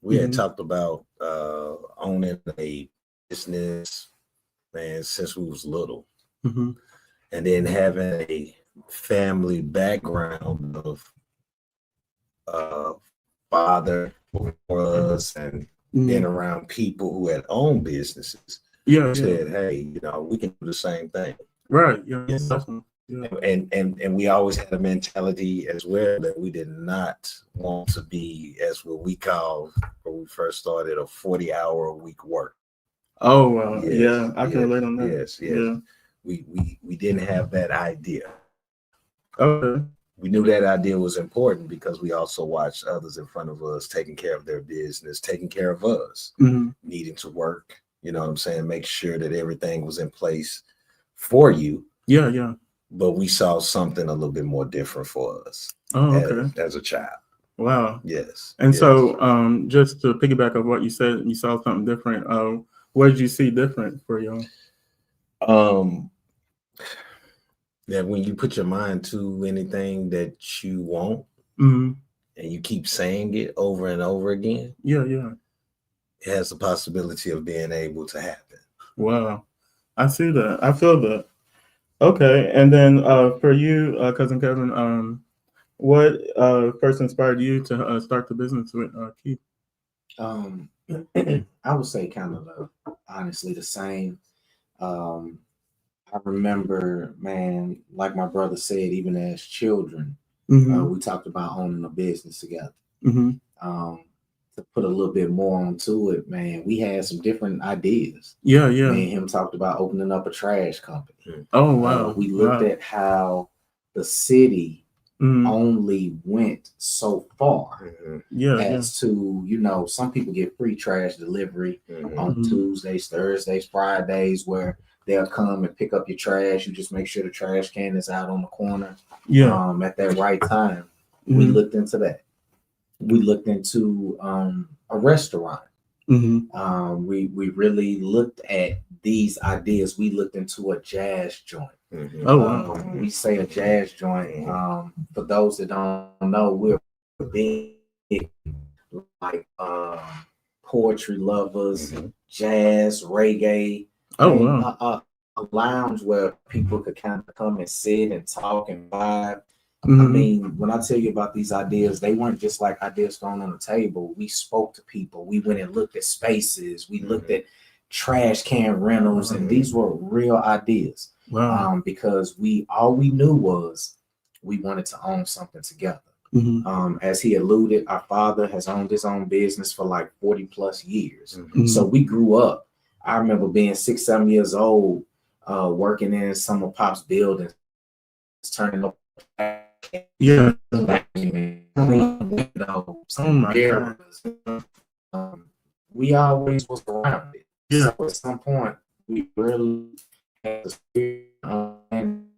We had talked about owning a business, man, since we was little, Mm-hmm. and then having a family background of uh, father was and being Mm-hmm. around people who had owned businesses. Yeah, yeah. Said, hey, we can do the same thing. Right. Yeah. Yes. Definitely. Yeah. And we always had a mentality as well that we did not want to be as what we call when we first started a 40-hour a week work. Oh wow. Yes, Yeah, I can yes, relate on that. yes, yes. Yeah. We didn't have that idea. Okay. We knew that idea was important because we also watched others in front of us taking care of their business, taking care of us, Mm-hmm. needing to work. You know what I'm saying? Make sure that everything was in place for you. Yeah. Yeah. But we saw something a little bit more different for us Oh, okay. as a child. Wow. Yes. And Yes. so, just to piggyback of what you said, you saw something different. What did you see different for y'all? Um, that when you put your mind to anything that you want Mm-hmm. and you keep saying it over and over again, Yeah. Yeah. it has the possibility of being able to happen. Wow. I see that. I feel that. Okay. And then, for you, cousin Kevin, what first inspired you to start the business with Keith? Um, I would say kind of honestly the same. Um, I remember, man, like my brother said, even as children, Mm-hmm. we talked about owning a business together. Mm-hmm. Um, to put a little bit more onto it, man, we had some different ideas. Yeah. Yeah. Me and him talked about opening up a trash company. Oh wow. We looked Wow. at how the city Mm-hmm. only went so far Yeah. Yeah. as to, some people get free trash delivery on Mhm. Tuesdays, Thursdays, Fridays, where they'll come and pick up your trash. You just make sure the trash can is out on the corner Yeah. at that right time. We Mhm. looked into that. We looked into a restaurant. Mhm. We really looked at these ideas. We looked into a jazz joint. Oh wow. We say a jazz joint. For those that don't know, we're big like poetry lovers, jazz, reggae, Oh and wow. a lounge where people could kind of come and sit and talk and vibe. I Mhm. mean, when I tell you about these ideas, they weren't just like ideas thrown on the table. We spoke to people. We went and looked at spaces. We looked at trash can rentals, and these were real ideas. Wow. Because all we knew was we wanted to own something together. Mhm. As he alluded, our father has owned his own business for like 40 plus years. Mhm. So we grew up. I remember being 6, 7 years old, working in some of Pop's buildings, turning up Yeah. Oh some my God. mirrors. We always was around it. Yeah. So at some point, we really had the spirit and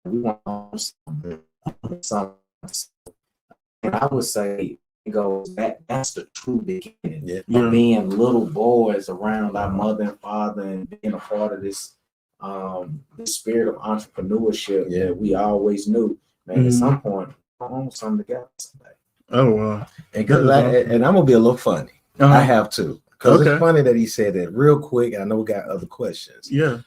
we want to own something. And I would say it goes that's the true beginning of being little boys around our mother and father and being a part of this spirit of entrepreneurship that we always knew, man, at some point we'll own something together someday. Oh wow. And I'm gonna be a little funny. I have to, because it's funny that he said that real quick. I know we got other questions. Yeah.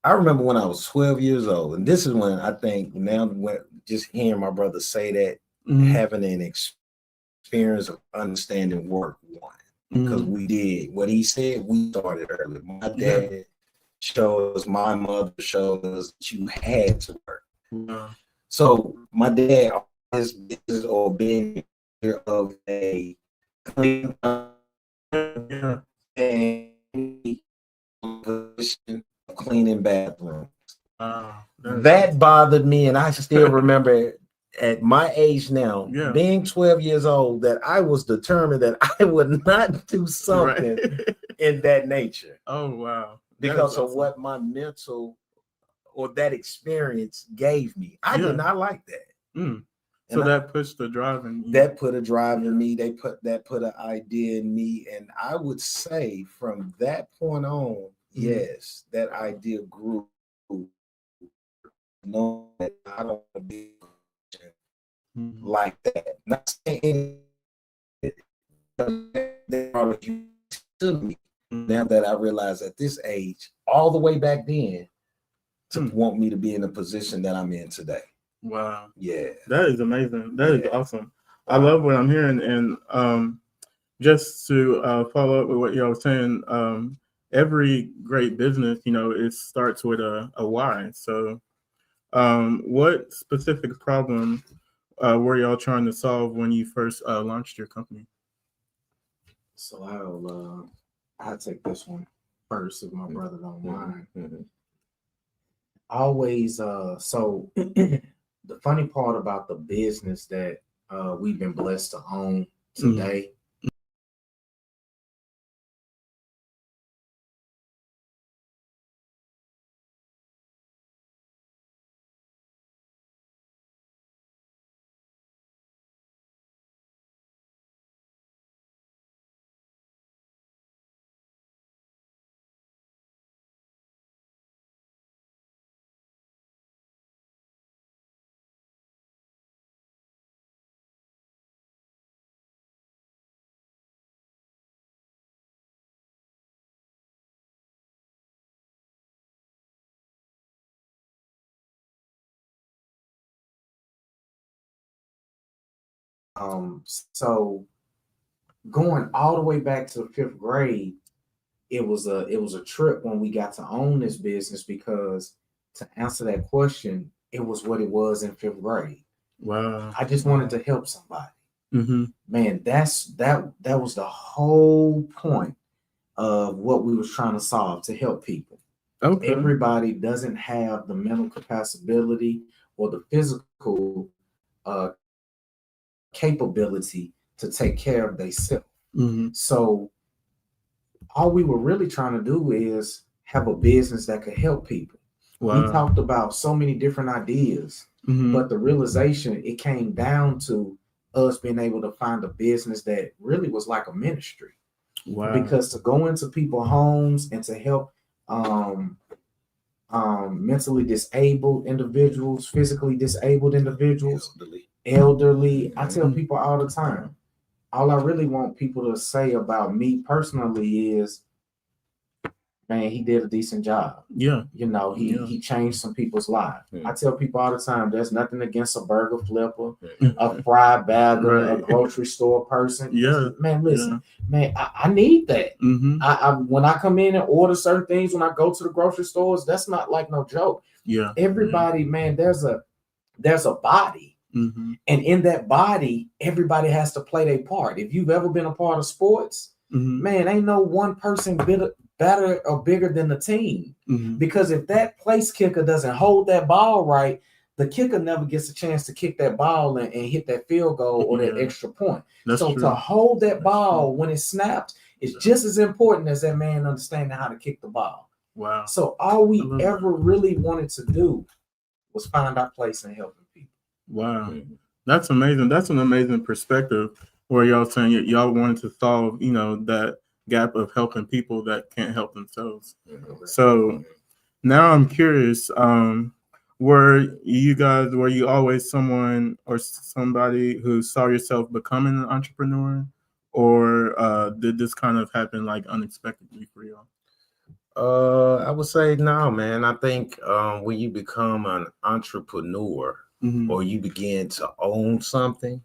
I remember when I was 12 years old, and this is when I think now when just hearing my brother say that, having an experience of understanding work one, because we did what he said. We started early. My dad showed us, my mother showed us that you had to work. So my dad, his business or being of a clean cleaning bathroom. That bothered me, and I still remember at my age now, being 12 years old, that I was determined that I would not do something in that nature. Oh wow. Because of what my mental or that experience gave me. I did not like that. So that pushed the drive in you. That put a drive in me. Put an idea in me. And I would say from that point on, yes, that idea grew. Knowing that I don't want to be like that. Not saying they brought you to me. Now that I realize at this age, all the way back then, to want me to be in the position that I'm in today. Wow. Yeah. That is amazing. That is awesome. I love what I'm hearing. And just to follow up with what y'all was saying, every great business, it starts with a why. So what specific problem were y'all trying to solve when you first launched your company? So I'll take this one first if my brother don't mind. Always so the funny part about the business that we've been blessed to own today. So going all the way back to the 5th grade, it was a trip when we got to own this business, because to answer that question, it was what it was in 5th grade. Wow. I just wanted to help somebody. Mm-hmm. Man, that was the whole point of what we was trying to solve, to help people. Okay. Everybody doesn't have the mental capacity or the physical capability to take care of themselves. Mm-hmm. So all we were really trying to do is have a business that could help people. Wow. We talked about so many different ideas, but the realization, it came down to us being able to find a business that really was like a ministry. Wow. Because to go into people's homes and to help mentally disabled individuals, physically disabled individuals, elderly. I tell people all the time, all I really want people to say about me personally is, man, he did a decent job. Yeah. He changed some people's lives. I tell people all the time, there's nothing against a burger flipper, a fry bagger, a grocery store person. Yeah. Man, listen, man, I need that. I when I come in and order certain things, when I go to the grocery stores, that's not like no joke. Yeah. Everybody, man, there's a body. And in that body, everybody has to play their part. If you've ever been a part of sports, man, ain't no one person better or bigger than the team. Because if that place kicker doesn't hold that ball right, the kicker never gets a chance to kick that ball and hit that field goal or that extra point. That's so true. To hold that ball when it snaps is just as important as that man understanding how to kick the ball. Wow. So all we ever really wanted to do was find our place in helping people. Wow. That's amazing. That's an amazing perspective, where y'all saying y'all wanted to solve, that gap of helping people that can't help themselves. So now I'm curious, were you always someone or somebody who saw yourself becoming an entrepreneur, or did this kind of happen like unexpectedly for y'all? I would say no, man. I think when you become an entrepreneur or you begin to own something,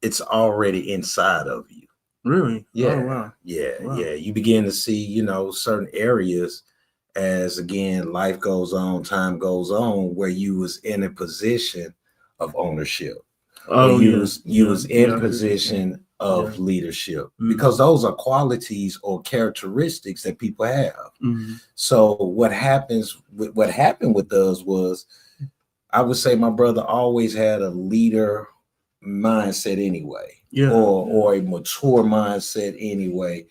it's already inside of you. Really? Yeah. Oh, wow. Yeah. You begin to see, certain areas as, again, life goes on, time goes on, where you was in a position of ownership. Oh, you was in position of leadership, because those are qualities or characteristics that people have. So what happened with us was, I would say my brother always had a leader mindset anyway, or a mature mindset anyway,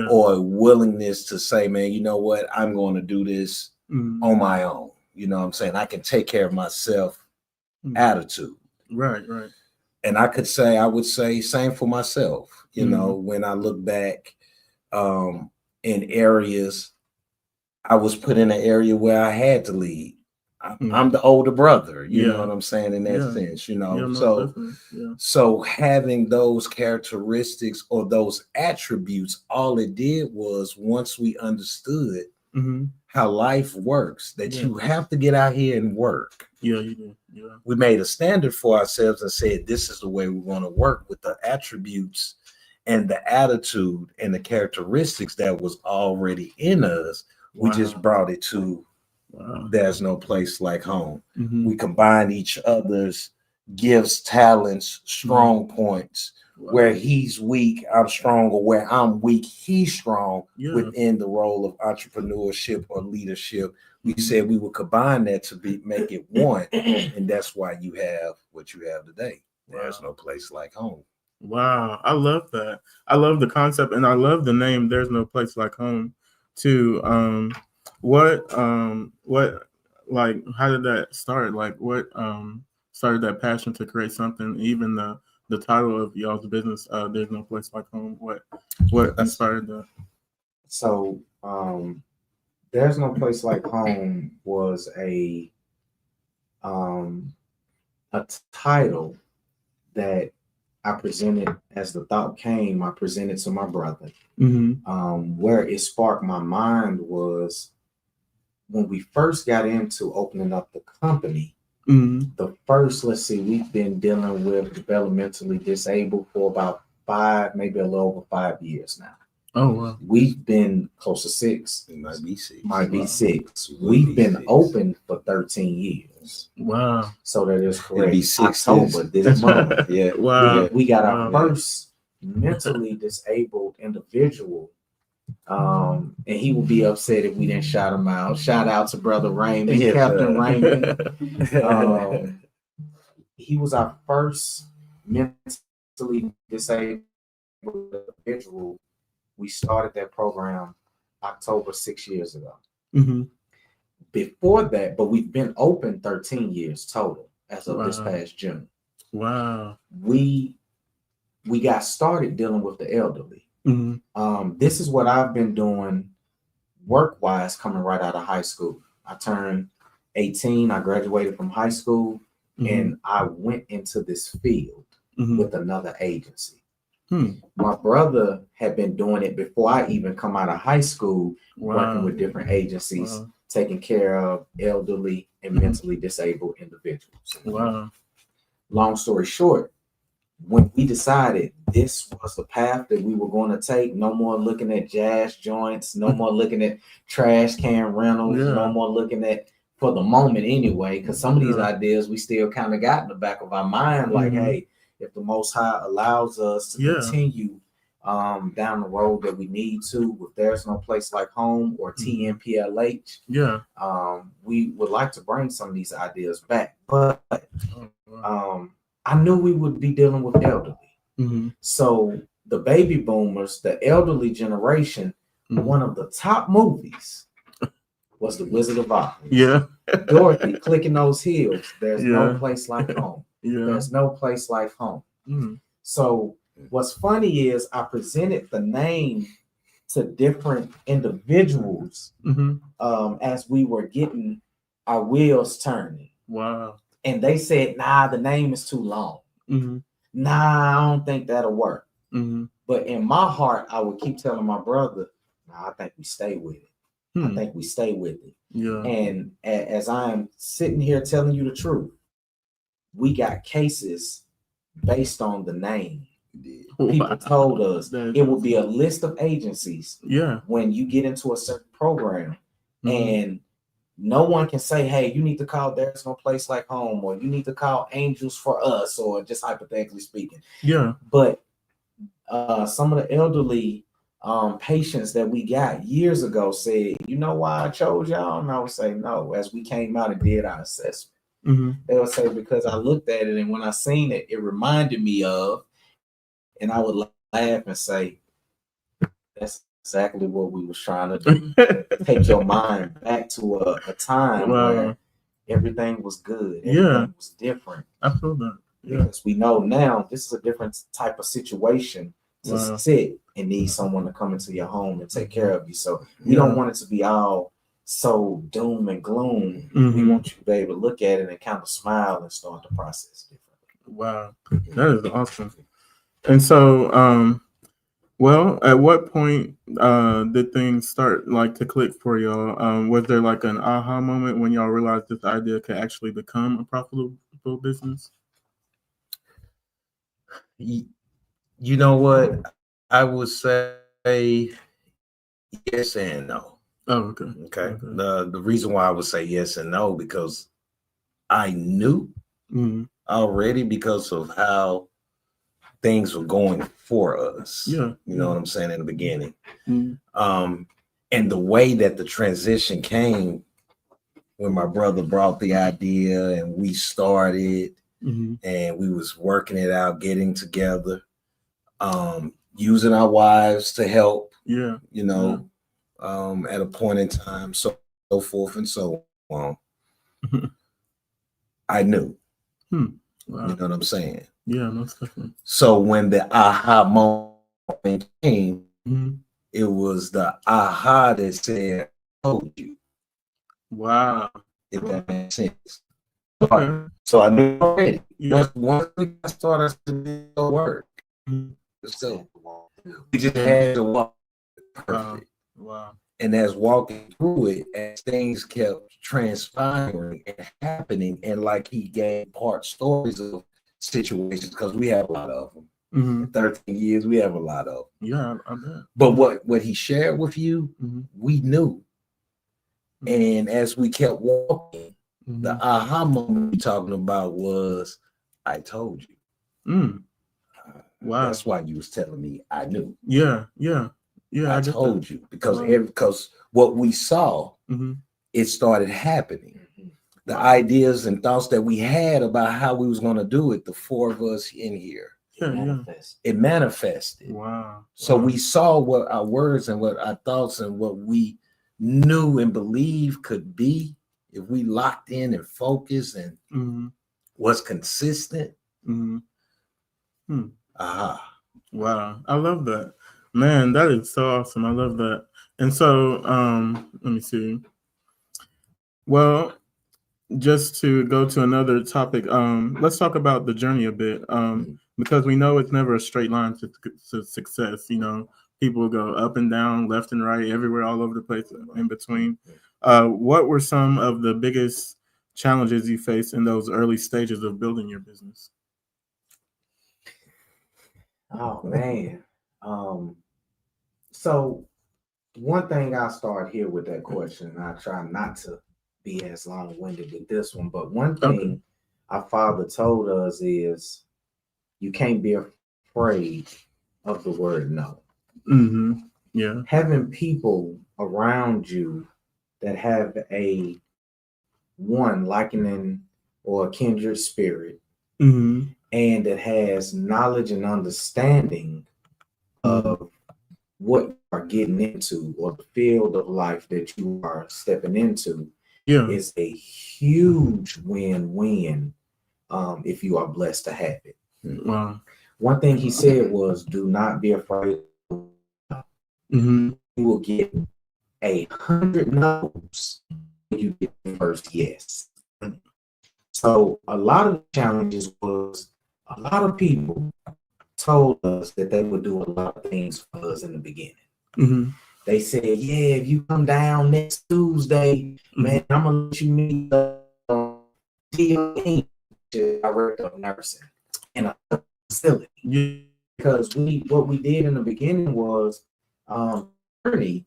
or a willingness to say, man, you know what, I'm going to do this on my own. You know what I'm saying? I can take care of myself attitude. Right. And I would say same for myself. When I look back in areas, I was put in an area where I had to lead. I'm the older brother, you know Yeah. what I'm saying, in that Yeah. sense, you Yeah, know. most So definitely. Yeah. so having those characteristics or those attributes, all it did was, once we understood how life works, that Yeah. you have to get out here and work. Yeah, you do. Yeah. We made a standard for ourselves and said, this is the way we want to work with the attributes and the attitude and the characteristics that was already in us. We just brought it to there's no place like home. We combine each other's gifts, talents, strong points. Where he's weak, I'm strong, or where I'm weak, he's strong within the role of entrepreneurship or leadership. We said we would combine that to make it one, and that's why you have what you have today. There's no place like home. Wow, I love that. I love the concept, and I love the name. There's no place like home. Too. What? Like, how did that start? Like, what started that passion to create something? Even the title of y'all's business, there's no place like home. What inspired that? So, there's no place like home was a title that I presented as the thought came. I presented to my brother. Where it sparked my mind was when we first got into opening up the company. The first, we've been dealing with developmentally disabled for about 5, maybe a little over 5 years now. Oh wow. We've been close to 6. It might be 6. Might be 6. We've been open for 13 years. Wow. So that is correct. It'd be 6 October this month. Yeah. Wow. We got our first mentally disabled individual. And he would be upset if we didn't shout him out. Shout out to Brother Raymond, Captain Raymond. He was our first mentally disabled individual. We started that program October 6 years ago. Before that, but we've been open 13 years total as of this past June. Wow. We got started dealing with the elderly. This is what I've been doing work-wise coming right out of high school. I turned 18, I graduated from high school, and I went into this field with another agency. My brother had been doing it before I even come out of high school, working with different agencies, taking care of elderly and mentally disabled individuals. Wow. Long story short, when we decided this was the path that we were going to take, no more looking at jazz joints, no more looking at trash can rentals, no more looking at, for the moment anyway, because some of these ideas we still kind of got in the back of our mind, like, hey, if the Most High allows us to continue down the road that we need to, if there's no place like home or TNPLH, we would like to bring some of these ideas back. But I knew we would be dealing with elderly. So the baby boomers, the elderly generation, one of the top movies was The Wizard of Oz. Dorothy clicking those heels. There's no place like home. There's no place like home. So what's funny is I presented the name to different individuals as we were getting our wheels turning. Wow. And they said, nah, the name is too long. Nah, I don't think that'll work. But in my heart, I would keep telling my brother, nah, I think we stay with it. I think we stay with it. And as I am sitting here telling you the truth, we got cases based on the name. People told us it would be a list of agencies when you get into a certain program, and no one can say, hey, you need to call There's No Place Like Home, or you need to call Angels for Us, or just hypothetically speaking. But some of the elderly patients that we got years ago said, you know why I chose y'all? And I would say no. As we came out and did our assessment, they would say, because I looked at it, and when I seen it, it reminded me of, and I would laugh and say, that's exactly what we was trying to do. Take your mind back to a time where everything was good. Everything was different. I feel that. Because we know now this is a different type of situation to sit and need someone to come into your home and take care of you. So we don't want it to be all so doom and gloom. Mm-hmm. We want you to be able to look at it and kind of smile and start the process differently. Wow, that is awesome. And so, well, at what point did things start like to click for y'all? Was there like an aha moment when y'all realized this idea could actually become a profitable business? You know what? I would say yes and no. Oh, okay. Okay. The reason why I would say yes and no, because I knew already because of how things were going for us. Yeah. You know what I'm saying in the beginning. And the way that the transition came when my brother brought the idea and we started and we was working it out, getting together, using our wives to help, you know, at a point in time, so forth and so on. I knew. Wow. You know what I'm saying? Yeah, most definitely. So when the aha moment came, it was the aha that said, "I told you." Wow. If that makes sense. Okay. So I knew already. Yeah. Once we started to do the work, so we just had to walk perfect. Wow. And as walking through it, as things kept transpiring and happening, and like he gave part stories of situations, because we have a lot of them. In 13 years, we have a lot of them. Yeah, I bet. But what he shared with you, we knew. And as we kept walking, the aha moment we're talking about was, I told you. Wow. That's why you was telling me I knew. Yeah. I told you because what we saw, it started happening. The ideas and thoughts that we had about how we was going to do it, the four of us in here, it manifested. Wow. So we saw what our words and what our thoughts and what we knew and believed could be if we locked in and focused and was consistent. Aha. Wow. I love that. Man, that is so awesome. I love that. And so let me see. Well, just to go to another topic, let's talk about the journey a bit. Because we know it's never a straight line to success. You know, people go up and down, left and right, everywhere, all over the place in between. What were some of the biggest challenges you faced in those early stages of building your business? Oh man. So one thing I'll start here with that question, and I try not to be as long-winded with this one, but one thing our father told us is you can't be afraid of the word no. Yeah. Having people around you that have a likening or a kindred spirit, and that has knowledge and understanding of what you are getting into or the field of life that you are stepping into is a huge win-win if you are blessed to have it. Wow. One thing he said was, do not be afraid. You will get 100 no's when you get the first yes. So a lot of the challenges was a lot of people told us that they would do a lot of things for us in the beginning. They said, yeah, if you come down next Tuesday, man, I'm gonna let you meet the director of nursing in a facility. Because what we did in the beginning was me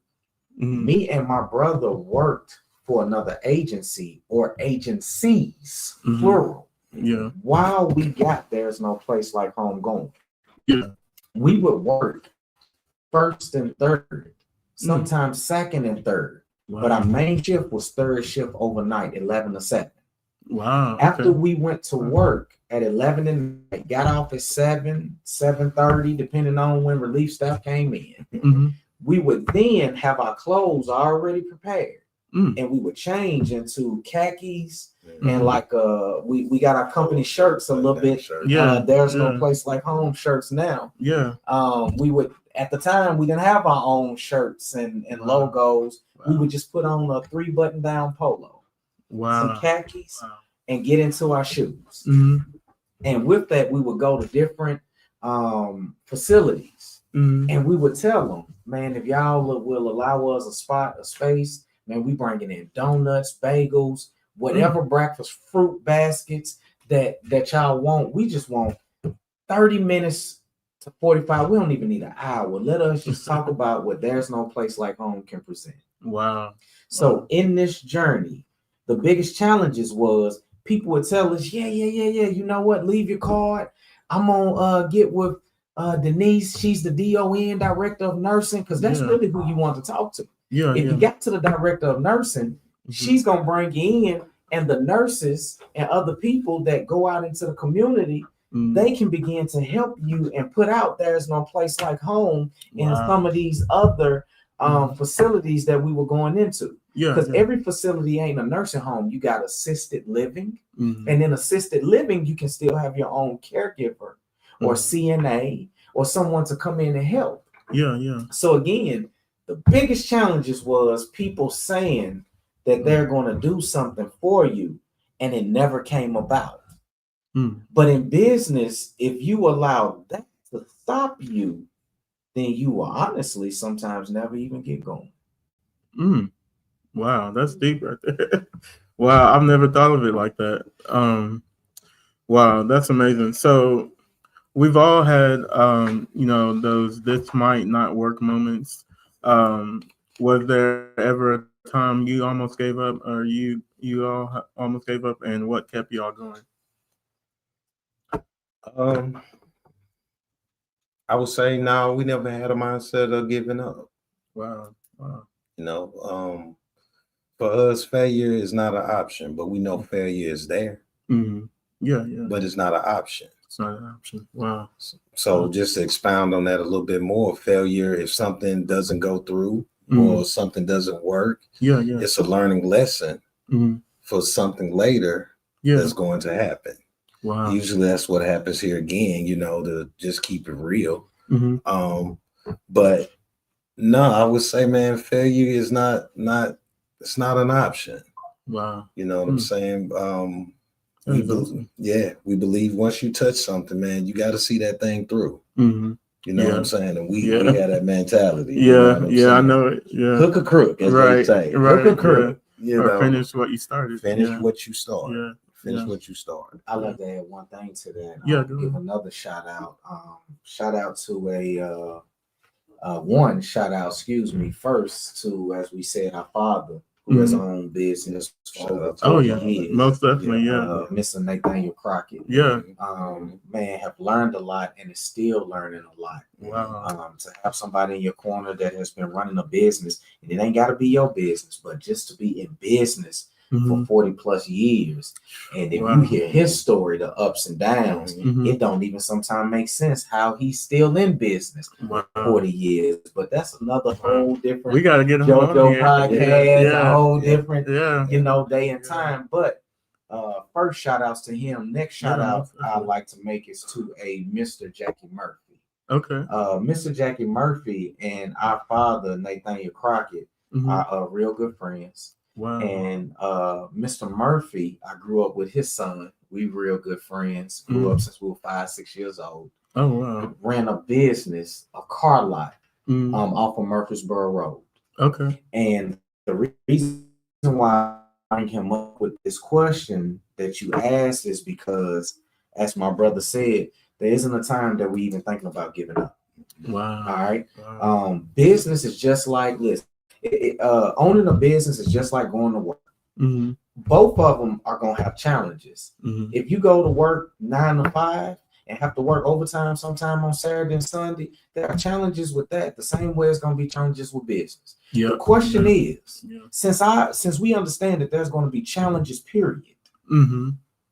and my brother worked for another agency or agencies, plural. Yeah. While we got There's No Place Like Home going. Yeah. We would work first and third, sometimes second and third. Wow. But our main shift was third shift overnight, 11 to 7. Wow. After we went to work at 11 and got off at 7:30, depending on when relief staff came in, we would then have our clothes already prepared. And we would change into khakis and like we got our company shirts a little bit. There's no place like home shirts now. Yeah. We would At the time, we didn't have our own shirts and logos. We would just put on a 3-button down polo, some khakis, and get into our shoes. And with that, we would go to different facilities, and we would tell them, man, if y'all will allow us a spot, a space, man, we bringing in donuts, bagels, whatever breakfast, fruit baskets that y'all want. We just want 30 minutes to 45. We don't even need an hour. Let us just talk about what There's No Place Like Home can present. Wow. So in this journey, the biggest challenges was people would tell us, yeah. You know what? Leave your card. I'm gonna get with Denise. She's the DON, director of nursing, because that's really who you want to talk to. If you got to the director of nursing, she's gonna bring you in, and the nurses and other people that go out into the community, they can begin to help you and put out There's No Place Like Home in some of these other facilities that we were going into. Because every facility ain't a nursing home. You got assisted living, and in assisted living, you can still have your own caregiver or CNA or someone to come in and help. So again, the biggest challenges was people saying that they're going to do something for you, and it never came about. But in business, if you allow that to stop you, then you will honestly sometimes never even get going. Wow, that's deep right there. Wow, I've never thought of it like that. Wow, that's amazing. So we've all had, those this might not work moments. Was there ever a time you almost gave up, or you all almost gave up, and what kept you all going? I would say no, we never had a mindset of giving up. Wow. You know, for us, failure is not an option, but we know failure is there. But it's not an option. It's not an option. Wow. So just to expound on that a little bit more, failure, if something doesn't go through or something doesn't work, it's a learning lesson for something later that's going to happen. Wow. Usually that's what happens here again, to just keep it real. But no, I would say, man, failure is it's not an option. Wow. You know what I'm saying? We believe once you touch something, man, you got to see that thing through. You know what I'm saying? And we have that mentality. I know it. Hook a crook, as they say. Hook a crook. Or finish what you started. Finish what you started. What you started. I love to add one thing to that. Give another shout out. Shout out to first to, as we said, our father, who has owned business for over 20 years. Most definitely, Mr. Nathaniel Crockett. Man, have learned a lot and is still learning a lot. Wow. To have somebody in your corner that has been running a business, and it ain't got to be your business, but just to be in business for 40 plus years. And if you hear his story, the ups and downs, it don't even sometimes make sense how he's still in business 40 years. But that's another whole different, we got to get JoJo podcast, a whole different, day and time. But first shout outs to him. Next shout out I'd like to make is to a Mr. Jackie Murphy. Okay. Mr. Jackie Murphy and our father, Nathaniel Crockett, are real good friends. Wow. And Mr. Murphy, I grew up with his son. We real good friends. Grew up since we were 5-6 years old. Oh wow. Ran a business, a car lot, off of Murfreesboro Road. Okay. And the reason why I bring him up with this question that you asked is because, as my brother said, there isn't a time that we even thinking about giving up. Wow. All right. Wow. Business is just like, listen, owning a business is just like going to work. Both of them are going to have challenges. If you go to work 9 to 5 and have to work overtime sometime on Saturday and Sunday, there are challenges with that. The same way it's going to be challenges with business. The question is, since we understand that there's going to be challenges, period,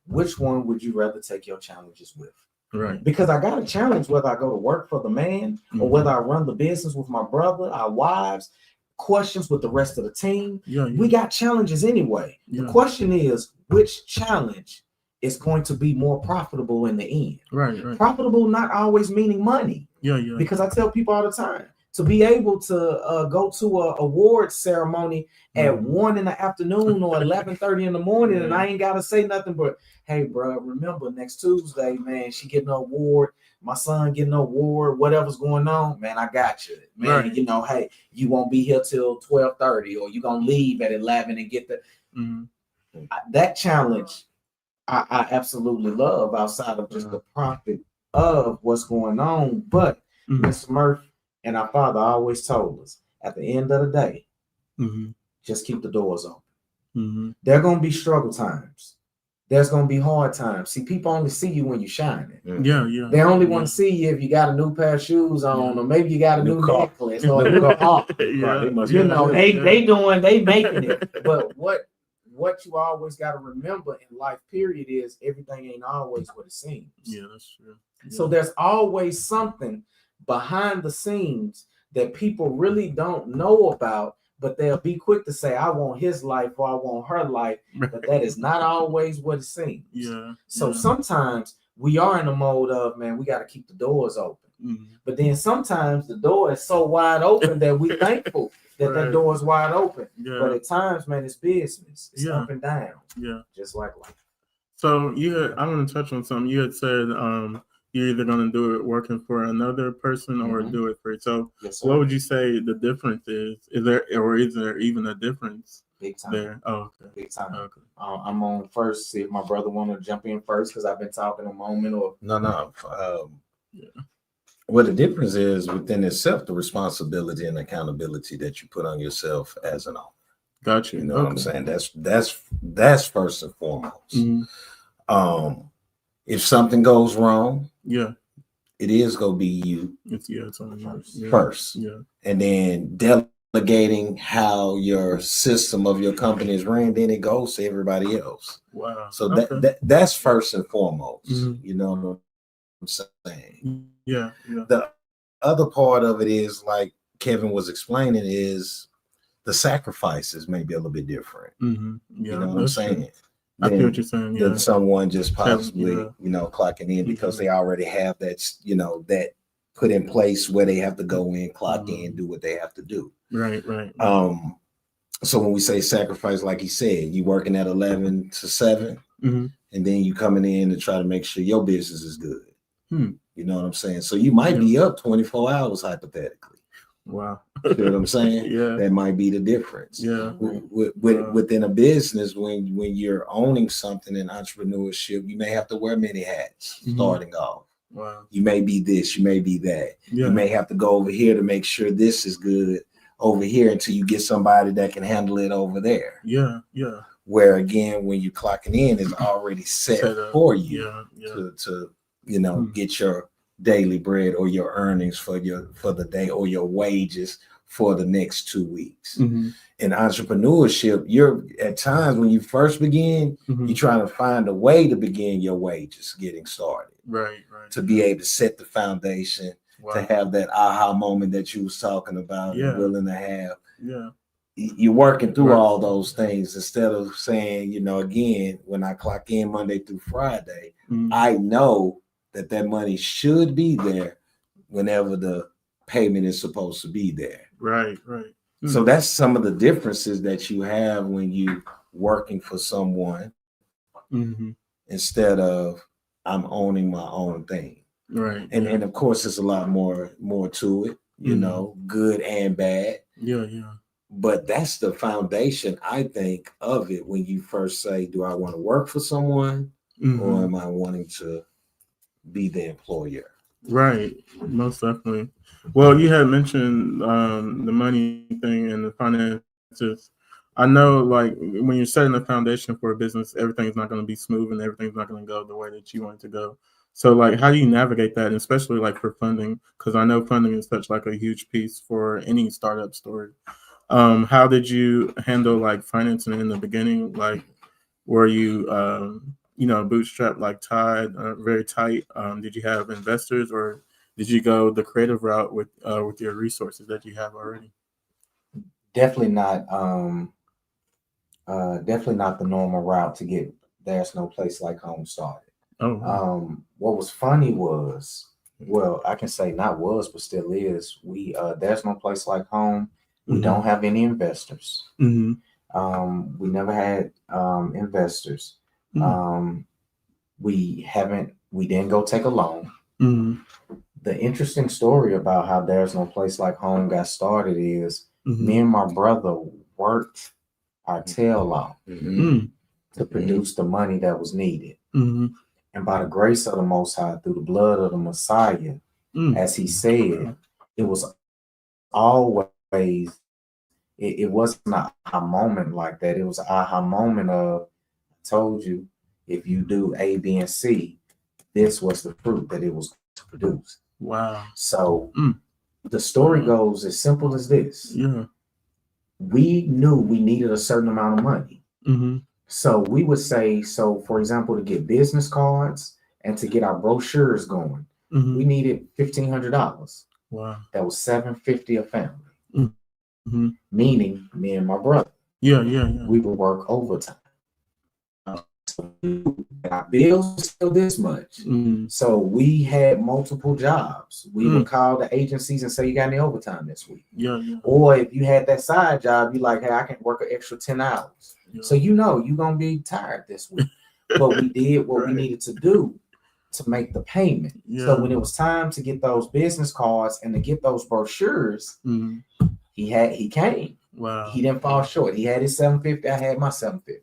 which one would you rather take your challenges with? Right. Because I got a challenge whether I go to work for the man or whether I run the business with my brother, our wives, questions with the rest of the team. We got challenges anyway. The question is, which challenge is going to be more profitable in the end? Right. Profitable not always meaning money. Yeah, yeah. Because I tell people all the time, to be able to go to a award ceremony at 1 in the afternoon or 11:30 in the morning, and I ain't gotta say nothing but, hey, bro, remember next Tuesday, man, she getting an award, my son getting an award, whatever's going on, man, I got you, man. Right. You know, hey, you won't be here till 12:30, or you gonna leave at 11 and get the that challenge. I absolutely love outside of just the profit of what's going on, but Mr. Murphy and our father always told us at the end of the day, just keep the doors open. There are going to be struggle times. There's going to be hard times. See, people only see you when you're shining. Yeah. They only want to see you if you got a new pair of shoes on, or maybe you got a new necklace or a new car. They making it. But what you always got to remember in life, period, is everything ain't always what it seems. Yeah, that's true. Yeah. So there's always something behind the scenes that people really don't know about, but they'll be quick to say, I want his life or I want her life, but that is not always what it seems. Yeah. So sometimes we are in the mode of, man, we got to keep the doors open. But then sometimes the door is so wide open that we're thankful that that door is wide open. But at times, man, it's business. It's up and down. Yeah. Just like life. So I want to touch on something. You had said you're either going to do it working for another person or do it for yourself. Yes, sir. What would you say the difference is? Is there even a difference? Big time. There. Oh, okay. Big time. Okay. I'm on first. See if my brother want to jump in first because I've been talking a moment. Or no. Well, the difference is within itself the responsibility and accountability that you put on yourself as an owner. Gotcha. You know what I'm saying? That's first and foremost. If something goes wrong, it is gonna be you. It's on first. And then delegating how your system of your company is ran, then it goes to everybody else. Wow. So that's first and foremost. You know what I'm saying? Yeah. The other part of it is, like Kevin was explaining, is the sacrifices may be a little bit different. You know what I'm saying? I feel what you're saying. Yeah. Than someone just possibly, clocking in because they already have that, that put in place where they have to go in, clock in, do what they have to do. Right. So when we say sacrifice, like he said, you working at 11 to 7, and then you coming in to try to make sure your business is good. You know what I'm saying? So you might be up 24 hours hypothetically. Wow. You know what I'm saying? That might be the difference. Within a business, when you're owning something in entrepreneurship, you may have to wear many hats starting off. Wow. You may be this, you may be that. You may have to go over here to make sure this is good over here until you get somebody that can handle it over there. Yeah. Where again, when you're clocking in, it's already set for you to get your daily bread or your earnings for the day or your wages for the next 2 weeks. In entrepreneurship, you're at times when you first begin, you're trying to find a way to begin your wages getting started. Right. To be able to set the foundation, to have that aha moment that you was talking about and willing to have. You're working through all those things instead of saying, again, when I clock in Monday through Friday, I know that money should be there whenever the payment is supposed to be there. Right. So that's some of the differences that you have when you working for someone instead of I'm owning my own thing. Right. And of course there's a lot more to it, good and bad. Yeah. But that's the foundation, I think, of it when you first say, do I want to work for someone or am I wanting to be the employer? Right, most definitely. Well, you had mentioned the money thing and the finances. I know, like, when you're setting a foundation for a business, everything's not going to be smooth and everything's not going to go the way that you want it to go. So, like, how do you navigate that, and especially like for funding? Because I know funding is such like a huge piece for any startup story. How did you handle like financing in the beginning? Like, were you bootstrapped, like tied, very tight? Did you have investors, or did you go the creative route with your resources that you have already? Definitely not. Definitely not the normal route to get There's No Place Like Home started. Oh. What was funny was Well, I can say not was, but still is. We there's no place like home. We don't have any investors. We never had investors. We didn't go take a loan. The interesting story about how there's no place like home got started is me and my brother worked our tail off to produce the money that was needed. And by the grace of the Most High, through the blood of the Messiah, as he said, it was always, it wasn't an aha moment like that. It was an aha moment of, I told you, if you do A, B, and C, this was the fruit that it was to produce. Wow. So the story goes as simple as this. Yeah. We knew we needed a certain amount of money. So we would say, so for example, to get business cards and to get our brochures going, we needed $1,500. Wow. That was $750 a family. Meaning me and my brother. Yeah. We would work overtime. So our bills were still this much. So we had multiple jobs. We would call the agencies and say, you got any overtime this week? Yeah. Or if you had that side job, you like, hey, I can work an extra 10 hours. Yeah. So you're going to be tired this week. But we did what we needed to do to make the payment. Yeah. So when it was time to get those business cards and to get those brochures, he came. Wow. He didn't fall short. He had his $750. I had my $750.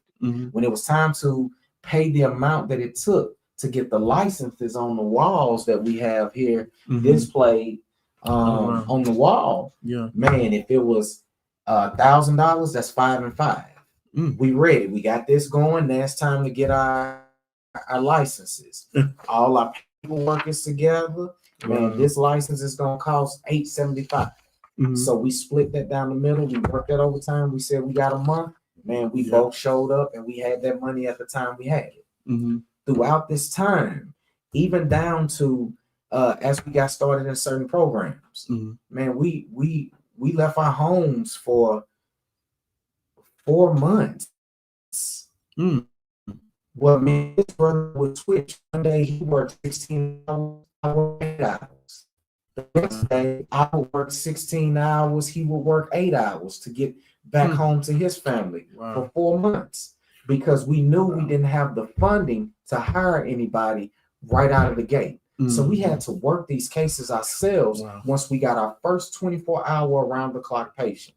When it was time to pay the amount that it took to get the licenses on the walls that we have here displayed on the wall, man, if it was $1,000, that's 5 and 5. We ready. We got this going. Now it's time to get our licenses. All our paperwork is together. Man, this license is gonna cost $875. So we split that down the middle. We worked that overtime. We said we got a month. Man, we both showed up and we had that money at the time we had it. Throughout this time, even down to as we got started in certain programs, man, we left our homes for 4 months. Well, man, his brother would switch. One day he worked 16 hours, I worked 8 hours. The next day I would work 16 hours, he would work 8 hours to get back home to his family for 4 months, because we knew we didn't have the funding to hire anybody right out of the gate. So we had to work these cases ourselves once we got our first 24-hour around-the-clock patient.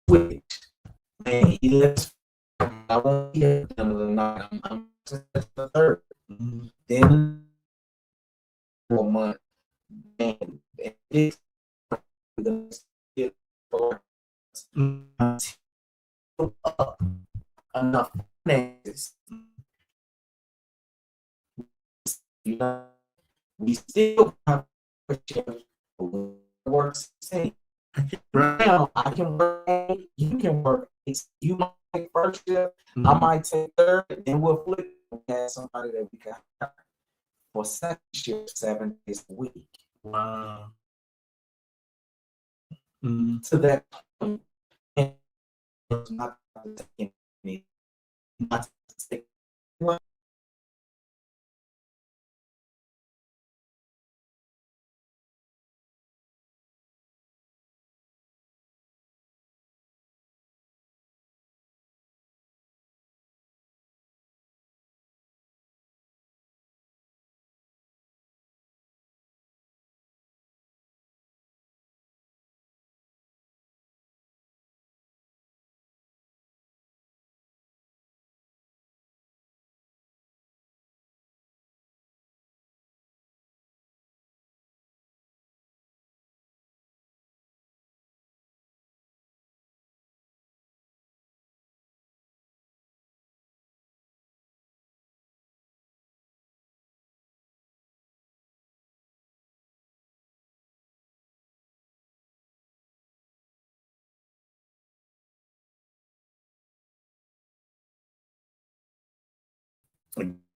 Which, man, he left. I won't be at the end of the night. I'm the third. Then 4 months, and it's enough finances. We still have work 16. Now I can work 8, you can work 8. You might take first shift, I might take third, and we'll flip. We have somebody that we can hire for second shift 7 days a week. Wow. To that point, not taking any, not taking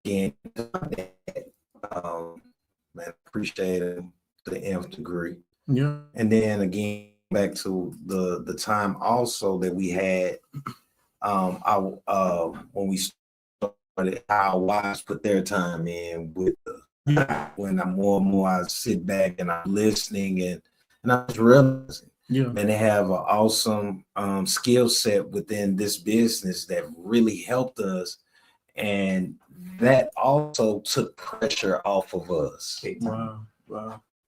again, man, appreciate it to the nth degree. Yeah. And then again, back to the time also that we had, when we started, our wives put their time in with when I'm more and more, I sit back and I'm listening, and I was realizing, man, they have an awesome skill set within this business that really helped us, and that also took pressure off of us. Wow.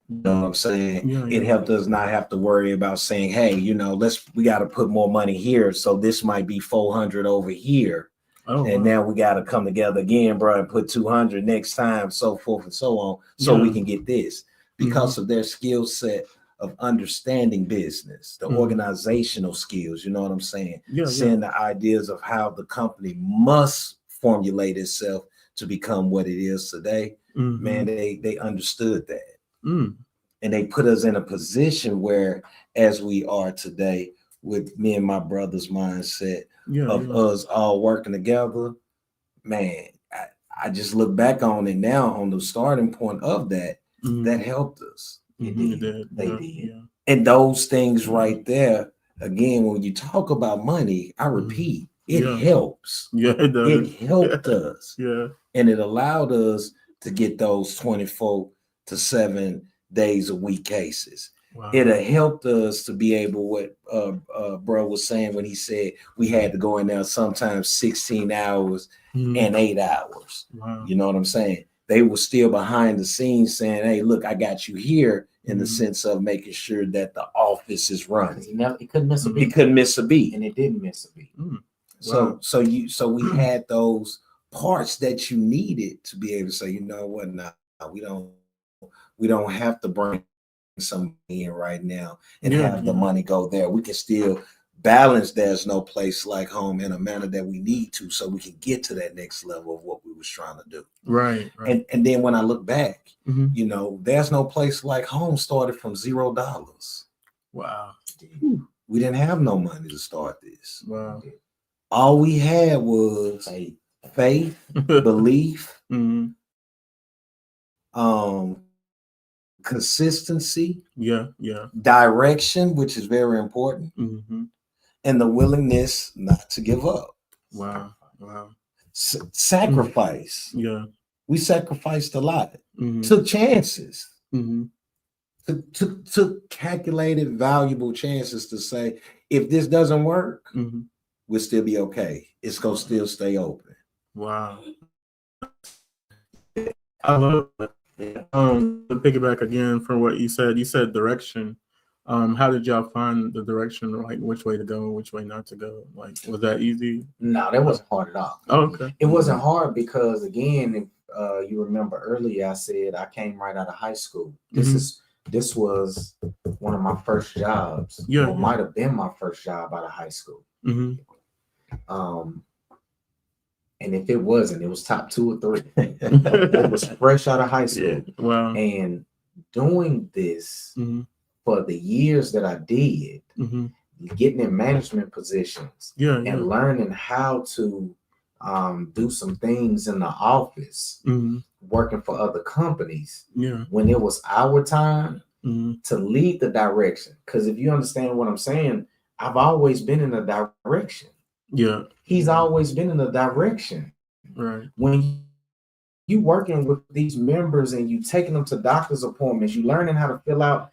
You know what I'm saying? Yeah. It helped us not have to worry about saying, hey, you know, we got to put more money here, so this might be 400 over here. And now we got to come together again, bro, and put 200 next time, so forth and so on, so we can get this, because of their skill set of understanding business, the organizational skills. You know what I'm saying? Seeing the ideas of how the company must formulate itself to become what it is today. Man, they understood that. And they put us in a position where, as we are today, with me and my brother's mindset of us all working together, man, I just look back on it now on the starting point of that, that helped us. They did. Yeah. And those things right there, again, when you talk about money, I repeat, it helps. Yeah, it does. It helped us. Yeah. And it allowed us to get those 24-7 days a week cases. Wow. It helped us to be able, what bro was saying when he said we had to go in there sometimes 16 hours and 8 hours. Wow. You know what I'm saying? They were still behind the scenes saying, hey, look, I got you here, in the sense of making sure that the office is running. It couldn't miss a beat. It couldn't miss a beat. And it didn't miss a beat. Wow. So we had those parts that you needed to be able to say, you know what, now we don't have to bring some in right now and have the money go there. We can still balance There's No Place Like Home in a manner that we need to, so we can get to that next level of what we was trying to do. Right. And then when I look back, you know, There's No Place Like Home started from $0. Wow. We didn't have no money to start this. Wow. All we had was faith, belief, consistency, direction, which is very important, and the willingness not to give up. Wow. Sacrifice. We sacrificed a lot. Took chances. Took calculated, valuable chances to say, if this doesn't work, we'll still be okay. It's gonna still stay open. Wow. I love it. To piggyback again from what you said direction. How did y'all find the direction, like which way to go, which way not to go? Like, was that easy? No, that wasn't hard at all. Oh, okay. It wasn't hard because, again, if you remember earlier, I said I came right out of high school. This was one of my first jobs. Might have been my first job out of high school. And if it wasn't, it was top 2 or 3. It was fresh out of high school. Wow. And doing this for the years that I did, getting in management positions and learning how to do some things in the office, working for other companies, when it was our time to lead the direction. Because if you understand what I'm saying, I've always been in the direction. He's always been in the direction. Right. When you working with these members and you taking them to doctor's appointments, you learning how to fill out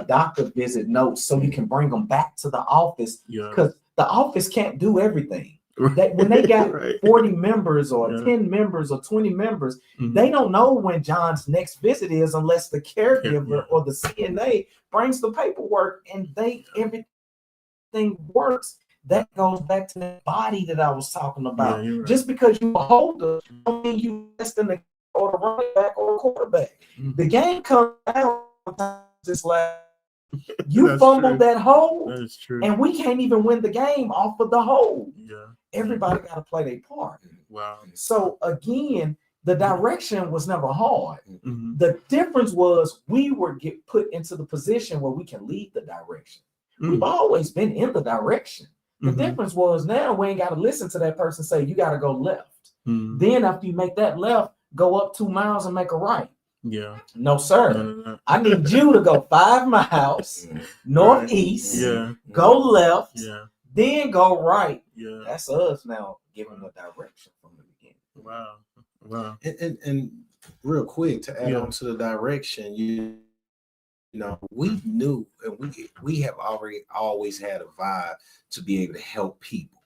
doctor visit notes so you can bring them back to the office, because the office can't do everything. When they got 40 members or 10 members or 20 members, they don't know when John's next visit is unless the caregiver or the CNA brings the paperwork and everything works. That goes back to the body that I was talking about. Right. Just because you hold us, don't mean you less than the running back or a quarterback. The game comes out just like you fumbled that hold, and we can't even win the game off of the hold. Everybody got to play their part. Wow. So again, the direction was never hard. The difference was we were put into the position where we can lead the direction. We've always been in the direction. The difference was now we ain't got to listen to that person say you got to go left. Then after you make that left, go up 2 miles and make a right. No, sir. No. I need you to go 5 miles northeast, go left, then go right. That's us now giving the direction from the beginning. Wow. And real quick to add on to the direction, we knew, and we have already always had a vibe to be able to help people.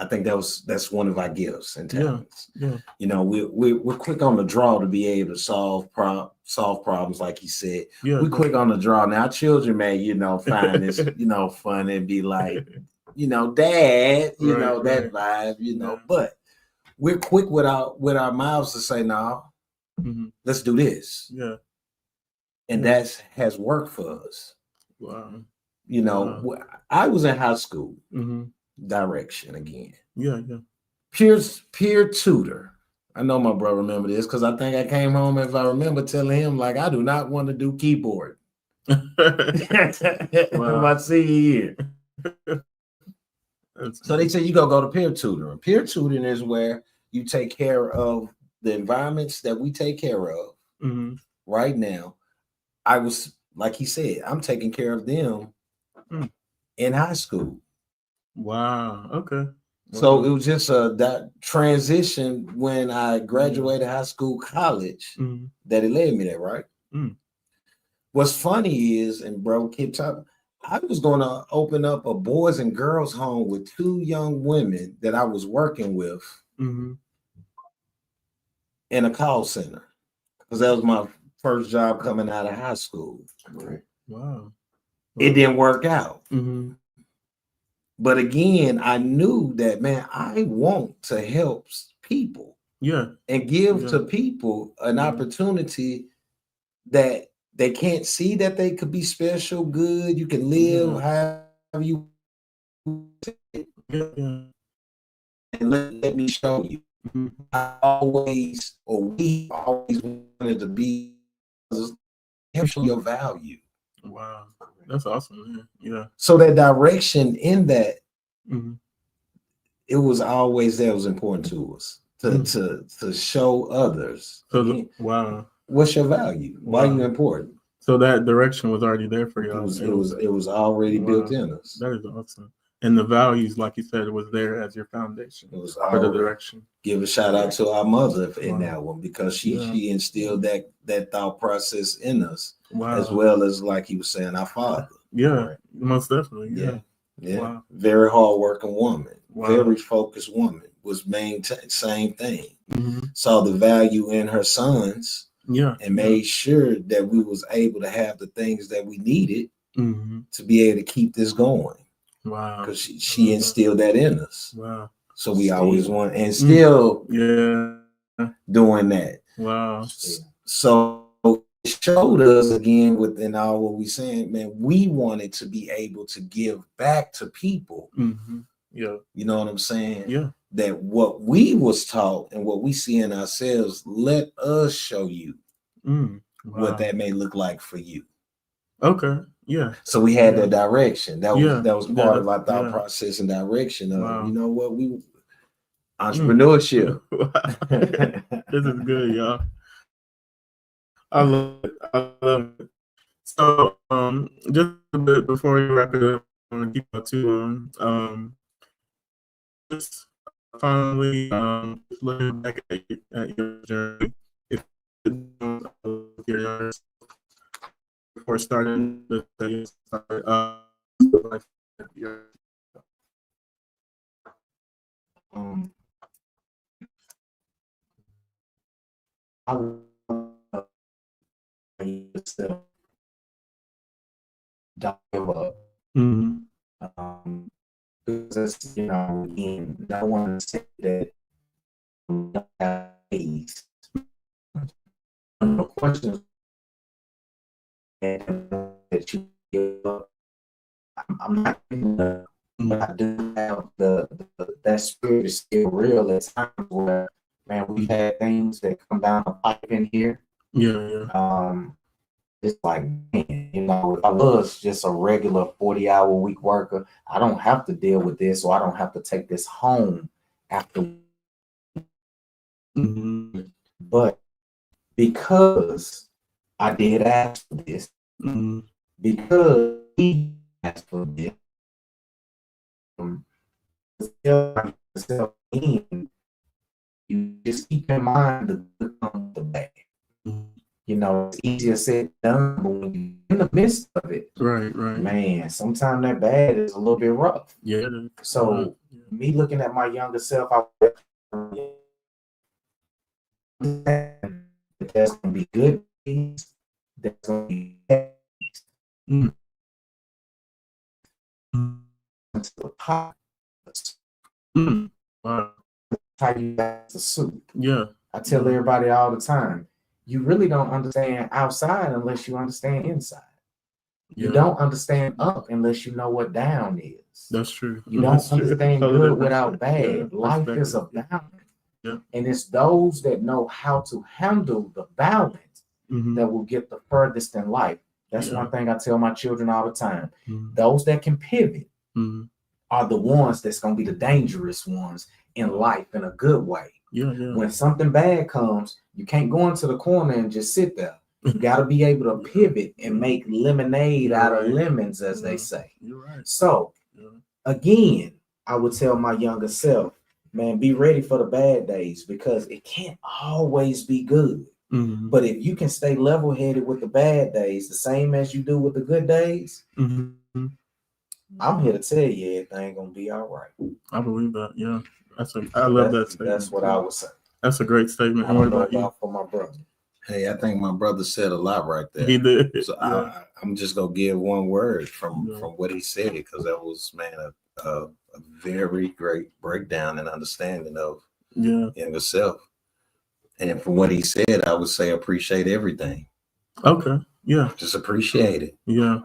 I think that's one of our gifts and talents. We're quick on the draw to be able to solve problems, like he said. We're quick on the draw. Now, our children may, find this, fun and be like, Dad, that vibe, but we're quick with our mouths to say, no, let's do this. And that has worked for us. Wow. I was in high school. Direction again. Peer tutor. I know my brother remember this because I think I came home, if I remember, telling him like I do not want to do keyboard. My senior year. So they said you go to peer tutoring. Peer tutoring is where you take care of the environments that we take care of. Right now, I was, like he said, I'm taking care of them in high school. Wow. Okay. So it was just that transition when I graduated high school, college, that it led me there, right? What's funny is, and bro, keep talking, I was going to open up a boys and girls home with 2 young women that I was working with in a call center, because that was my first job coming out of high school. Wow. It didn't work out. But again, I knew that, man, I want to help people. And give to people an opportunity that they can't see that they could be special, good. You can live however you and let me show you. We always wanted to be help show your value. Wow, that's awesome, man. So that direction in that, it was always there. It was important to us to show others. Wow, what's your value? Why are you important? So that direction was already there for y'all. It was already built in us. That is awesome. And the values, like you said, was there as your foundation. It was for the direction. Give a shout out to our mother in that one, because she instilled that thought process in us, as well as, like he was saying, our father. Most definitely. Wow. Very hardworking woman, very focused woman, was same thing. Saw the value in her sons, and made sure that we was able to have the things that we needed to be able to keep this going. Wow. Because she instilled that in us. Wow. So we always want, and still doing that. Wow. So it showed us again within all what we saying, man, we wanted to be able to give back to people. You know what I'm saying? That what we was taught and what we see in ourselves, let us show you what that may look like for you. Okay. So we had that direction. That was part of our thought process and direction of, you know what, we entrepreneurship. This is good, y'all. I love it. So just a bit before we wrap it up, I want to keep up too long. Just finally looking back at your journey, if you're before starting the study, dive up. Because again, I want to say that no questions that you give up. I'm not gonna, but I do have that spirit is still real at times where, man, we've had things that come down the pipe in here. It's like, man, if I was just a regular 40-hour week worker, I don't have to deal with this, or I don't have to take this home after. But because I did ask for this, because he asked for this, you just keep in mind the good comes the bad. You know, it's easier said than done, but when you're in the midst of it, right. man, sometimes that bad is a little bit rough. Yeah. So me looking at my younger self, I understand that there's gonna be good things, there's gonna be bad Mm. things to the pot. Mm. Wow. How you got the soup. Yeah. I tell everybody all the time, you really don't understand outside unless you understand inside. You don't understand up unless you know what down is. That's true. You don't understand Totally good without bad. Yeah, Life is a balance. Yeah. And it's those that know how to handle the balance that will get the furthest in life. That's one thing I tell my children all the time. Those that can pivot are the ones that's going to be the dangerous ones in life in a good way. When something bad comes, you can't go into the corner and just sit there. You got to be able to pivot and make lemonade out of lemons, as they say. So, again, I would tell my younger self, man, be ready for the bad days because it can't always be good. But if you can stay level-headed with the bad days, the same as you do with the good days, I'm here to tell you everything gonna be all right. I believe that. Yeah, I love that statement. That's what I would say. That's a great statement. I don't know about for my brother. Hey, I think my brother said a lot right there. He did. So I'm just gonna give one word from what he said because that was, man, a very great breakdown and understanding of himself. And from what he said, I would say appreciate everything. Okay. Yeah. Just appreciate it. Yeah.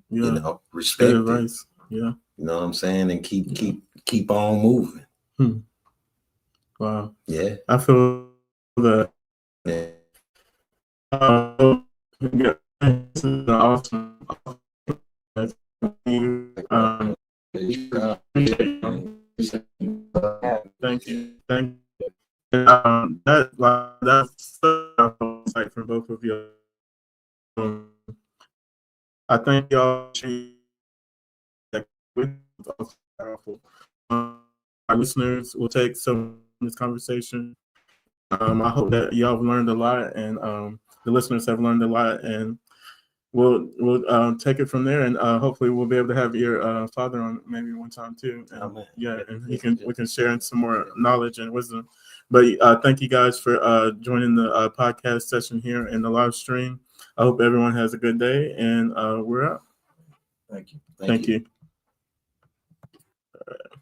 You know, respect it. Advice. Yeah. You know what I'm saying? And keep on moving. Wow. Yeah. I feel that. Yeah. This is awesome. Thank you. That's like for both of you. I think y'all that was powerful. Our listeners will take some of this conversation. I hope that y'all have learned a lot, and the listeners have learned a lot, and we'll take it from there, and hopefully we'll be able to have your father on maybe one time too. And, and we can share some more knowledge and wisdom. But thank you guys for joining the podcast session here in the live stream. I hope everyone has a good day, and we're out. Thank you. Thank you. All right.